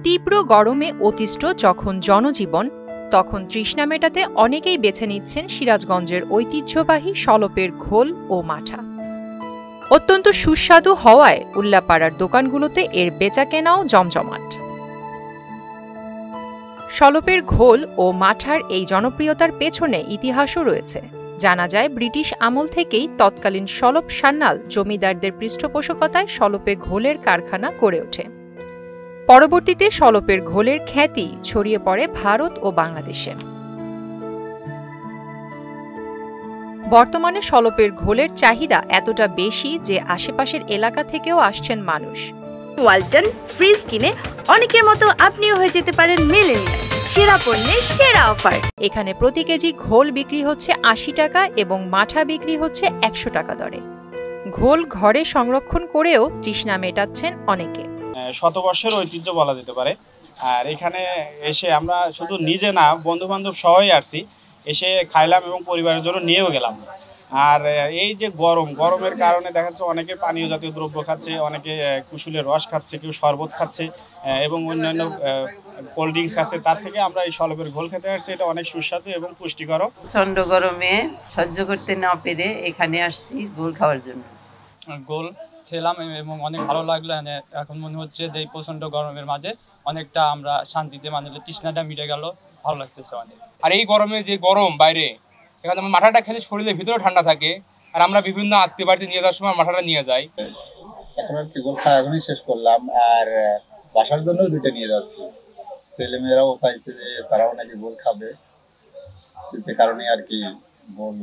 তীব্র গরমে অতিষ্ঠ যখন জনজীবন, তখন তৃষ্ণা মেটাতে অনেকেই বেছে নিচ্ছেন সিরাজগঞ্জের ঐতিহ্যবাহী সলপের ঘোল ও মাঠা। অত্যন্ত সুস্বাদু হওয়ায় উল্লাপাড়ার দোকানগুলোতে এর বেচাকেনাও জমজমাট। সলপের ঘোল ও মাঠার এই জনপ্রিয়তার পেছনে ইতিহাসও রয়েছে। জানা যায় ব্রিটিশ আমল থেকেই তৎকালীন সলপ সান্যাল জমিদারদের পৃষ্ঠপোষকতায় সলপে ঘোলের কারখানা গড়ে ওঠে। পরবর্তীতে সলপের ঘোলের খ্যাতি ছড়িয়ে পড়ে ভারত ও বাংলাদেশে। বর্তমানে সলপের ঘোলের চাহিদা এতটা বেশি যে আশেপাশের এলাকা থেকেও আসছেন মানুষ। ওয়ালটন ফ্রিজ কিনে অনেকের মতো আপনিও হয়ে যেতে পারেন মিলেনিয়াল। সেরা পণ্যের সেরা অফার। এখানে প্রতি কেজি ঘোল বিক্রি হচ্ছে ৮০ টাকা এবং মাঠা বিক্রি হচ্ছে ১০০ টাকা দরে। ঘোল ঘরে সংরক্ষণ করেও তৃষ্ণা মেটাচ্ছেন অনেকে। শতবর্ষের ঐতিহ্য বলা যেতে পারে। আর এখানে এসে আমরা শুধু নিজে না, বন্ধু বান্ধব সবাই আসছি, এসে খাইলাম এবং পরিবারের জন্য নিয়েও গেলাম। আর এই যে গরমের কারণে দেখা যাচ্ছে অনেকে পানীয় জাতীয় দ্রব্য খাচ্ছে, অনেকে কুসুলের রস খাচ্ছে, কেউ শরবত খাচ্ছে এবং অন্যান্য কোল্ড ড্রিঙ্কস খাচ্ছে। তার থেকে আমরা এই সলপের ঘোল খেতে আসছি। এটা অনেক সুস্বাদু এবং পুষ্টিকর। প্রচণ্ড গরমে সহ্য করতে না পেরে এখানে আসছি ঘোল খাওয়ার জন্য। ঘোল খেলাম এবং অনেক ভালো লাগলো। এখন মনে হচ্ছে যে এই প্রচণ্ড গরমের মাঝে অনেকটা আমরা শান্তিতে তৃষ্ণাটা মিটে গেল, ভালো লাগতেছে অনেক। আর এই গরমে যে গরম বাইরে, এখানে মাঠাটা খেলে শরীরের ভিতরে ঠান্ডা থাকে। আর আমরা বিভিন্ন আত্মীয় বাড়িতে নিয়ে যাওয়ার সময় মাঠাটা নিয়ে যাই। এখন আর কি ঘোল খাওয়া এখনই শেষ করলাম, আর বাসার জন্য দুটো নিয়ে যাচ্ছি। ছেলেমেয়েরাও চাইছে যে তারাও নাকি ঘোল খাবে, যে কারণে আর কি ঘোল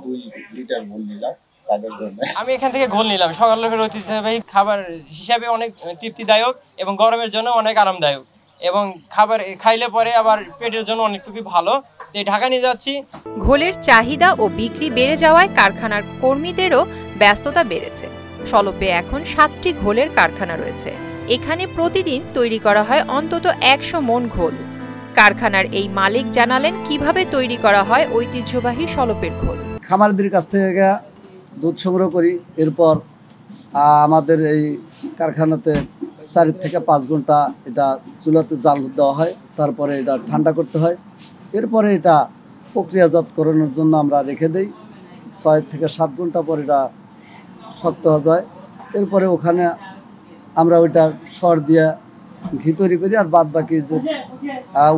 2 লিটার ঘোল নিলাম তাদের জন্য। আমি এখান থেকে ঘোল নিলাম। সকালের ঐতিহ্যবাহী খাবার হিসাবে অনেক তৃপ্তিদায়ক এবং গরমের জন্য অনেক আরামদায়ক, এবং খাবার খাইলে পরে আবার পেটের জন্য অনেকটুকু ভালো। ঢাকা নিয়ে যাচ্ছি। ঘোলের চাহিদা ও বিক্রি বেড়ে যাওয়ায় কারখানার কর্মীদেরও ব্যস্ততা বেড়েছে। সলপে এখন 7টি ঘোলের কারখানা রয়েছে। এখানে প্রতিদিন তৈরি করা হয় অন্তত 100 মণ ঘোল। কারখানার এই মালিক জানালেন কিভাবে তৈরি করা হয় ঐতিহ্যবাহী সলপের ঘোল। খামারদের কাছ থেকে দুধ সংগ্রহ করি, এরপর আমাদের এই কারখানাতে 4 থেকে 5 ঘন্টা এটা চুলাতে জাল দেওয়া হয়, তারপরে এটা ঠান্ডা করতে হয়, এরপরে এটা প্রক্রিয়াজাতকরণের জন্য আমরা রেখে দেই। 6 থেকে 7 ঘন্টা পর এটা শক্ত হয়ে যায়। এরপরে ওখানে আমরা ওইটা সর দিয়ে ঘি তৈরি করি, আর বাদ বাকি যে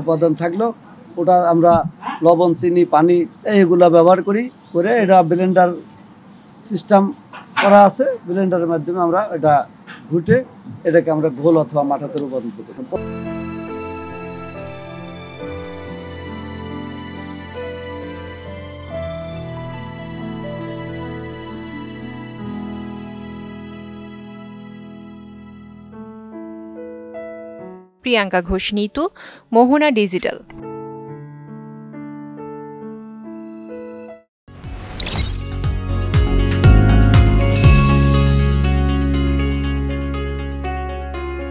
উপাদান থাকলো ওটা আমরা লবণ, চিনি, পানি এইগুলো ব্যবহার করি। করে এটা ব্লেন্ডার সিস্টেম করা আছে, ব্লেন্ডারের মাধ্যমে আমরা এটা ঘুটে এটাকে আমরা ঘোল অথবা মাঠাতে রূপান্তরিত করি। প্রিয়াঙ্কা ঘোষ, নিতু, মোহনা ডিজিটাল।